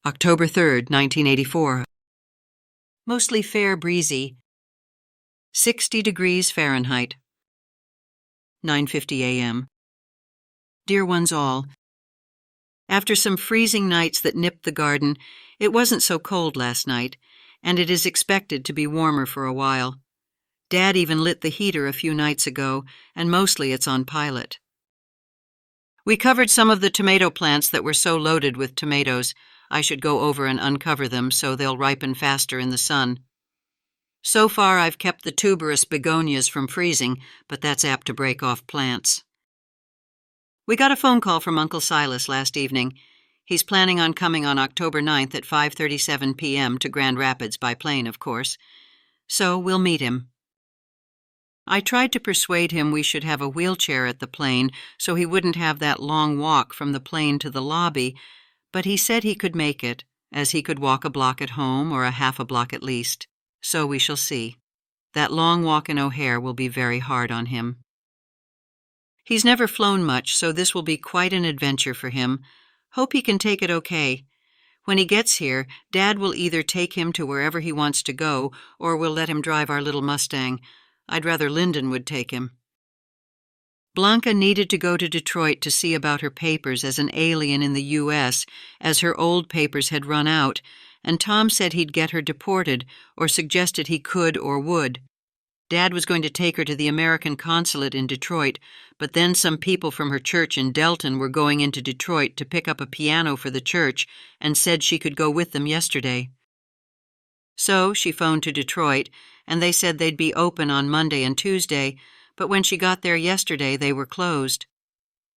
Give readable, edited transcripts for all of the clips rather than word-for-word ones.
October 3rd, 1984. Mostly fair breezy. 60 degrees Fahrenheit. 9:50 a.m. Dear ones all, after some freezing nights that nipped the garden, it wasn't so cold last night, and it is expected to be warmer for a while. Dad even lit the heater a few nights ago, and mostly it's on pilot. We covered some of the tomato plants that were so loaded with tomatoes. I should go over and uncover them so they'll ripen faster in the sun. So far, I've kept the tuberous begonias from freezing, but that's apt to break off plants. We got a phone call from Uncle Silas last evening. He's planning on coming on October 9th at 5:37 p.m. to Grand Rapids by plane, of course. So we'll meet him. I tried to persuade him we should have a wheelchair at the plane so he wouldn't have that long walk from the plane to the lobby, but he said he could make it, as he could walk a block at home or a half a block at least. So we shall see. That long walk in O'Hare will be very hard on him. He's never flown much, so this will be quite an adventure for him. Hope he can take it okay. When he gets here, Dad will either take him to wherever he wants to go, or we'll let him drive our little Mustang. I'd rather Lyndon would take him. Blanca needed to go to Detroit to see about her papers as an alien in the U.S., as her old papers had run out, and Tom said he'd get her deported, or suggested he could or would. Dad was going to take her to the American consulate in Detroit, but then some people from her church in Delton were going into Detroit to pick up a piano for the church and said she could go with them yesterday. So she phoned to Detroit, and they said they'd be open on Monday and Tuesday, but when she got there yesterday, they were closed.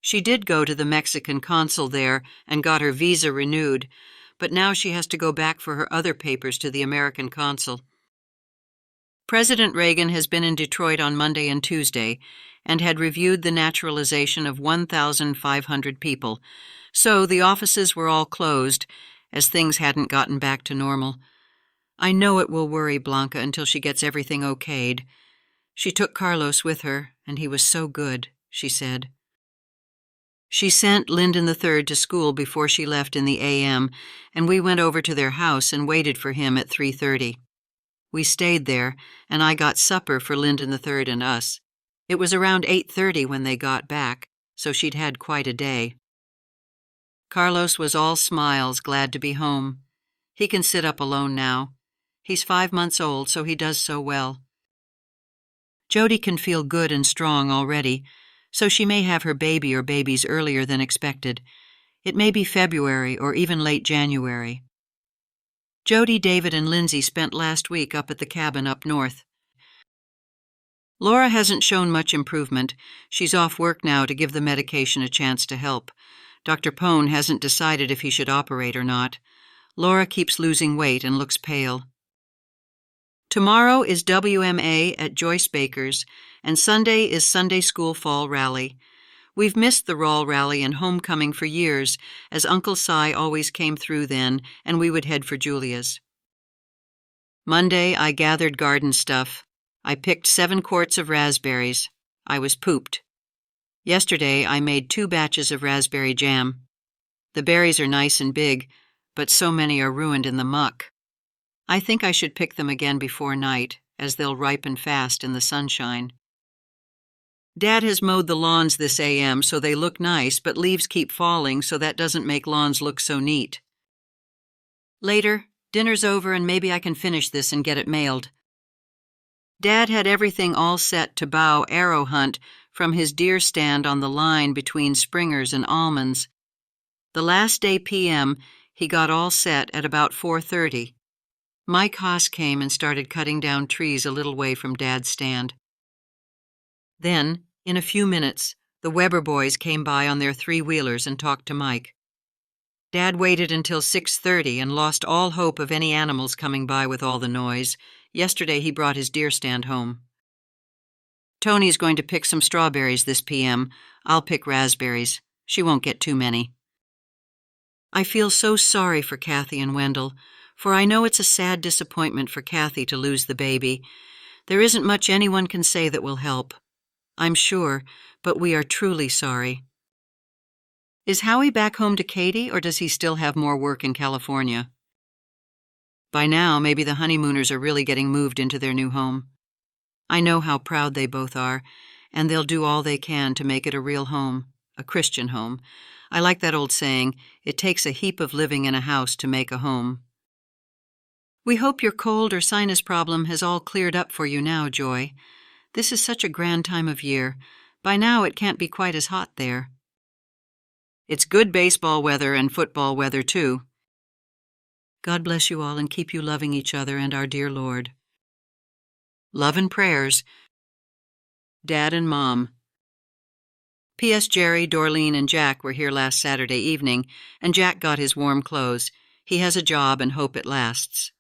She did go to the Mexican consul there and got her visa renewed, but now she has to go back for her other papers to the American consul. President Reagan has been in Detroit on Monday and Tuesday and had reviewed the naturalization of 1,500 people, so the offices were all closed, as things hadn't gotten back to normal. I know it will worry Blanca until she gets everything okayed. She took Carlos with her, and he was so good, she said. She sent Lyndon III to school before she left in the a.m., and we went over to their house and waited for him at 3:30. We stayed there, and I got supper for Lyndon III and us. It was around 8:30 when they got back, so she'd had quite a day. Carlos was all smiles, glad to be home. He can sit up alone now. He's 5 months old, so he does so well. Jody can feel good and strong already, so she may have her baby or babies earlier than expected. It may be February or even late January. Jody, David, and Lindsay spent last week up at the cabin up north. Laura hasn't shown much improvement. She's off work now to give the medication a chance to help. Dr. Pone hasn't decided if he should operate or not. Laura keeps losing weight and looks pale. Tomorrow is WMA at Joyce Baker's, and Sunday is Sunday School Fall Rally. We've missed the Rawl Rally and homecoming for years, as Uncle Si always came through then, and we would head for Julia's. Monday, I gathered garden stuff. I picked 7 quarts of raspberries. I was pooped. Yesterday, I made 2 batches of raspberry jam. The berries are nice and big, but so many are ruined in the muck. I think I should pick them again before night, as they'll ripen fast in the sunshine. Dad has mowed the lawns this a.m., so they look nice, but leaves keep falling, so that doesn't make lawns look so neat. Later, dinner's over and maybe I can finish this and get it mailed. Dad had everything all set to bow arrow hunt from his deer stand on the line between Springer's and Almonds. The last day p.m., he got all set at about 4:30. Mike Haas came and started cutting down trees a little way from Dad's stand. Then, in a few minutes, the Weber boys came by on their 3-wheelers and talked to Mike. Dad waited until 6:30 and lost all hope of any animals coming by with all the noise. Yesterday he brought his deer stand home. Tony's going to pick some strawberries this p.m. I'll pick raspberries. She won't get too many. I feel so sorry for Kathy and Wendell, for I know it's a sad disappointment for Kathy to lose the baby. There isn't much anyone can say that will help. I'm sure, but we are truly sorry. Is Howie back home to Katie, or does he still have more work in California? By now, maybe the honeymooners are really getting moved into their new home. I know how proud they both are, and they'll do all they can to make it a real home, a Christian home. I like that old saying, it takes a heap of living in a house to make a home. We hope your cold or sinus problem has all cleared up for you now, Joy. This is such a grand time of year. By now it can't be quite as hot there. It's good baseball weather and football weather, too. God bless you all and keep you loving each other and our dear Lord. Love and prayers, Dad and Mom. P.S. Jerry, Dorleen, and Jack were here last Saturday evening, and Jack got his warm clothes. He has a job and hope it lasts.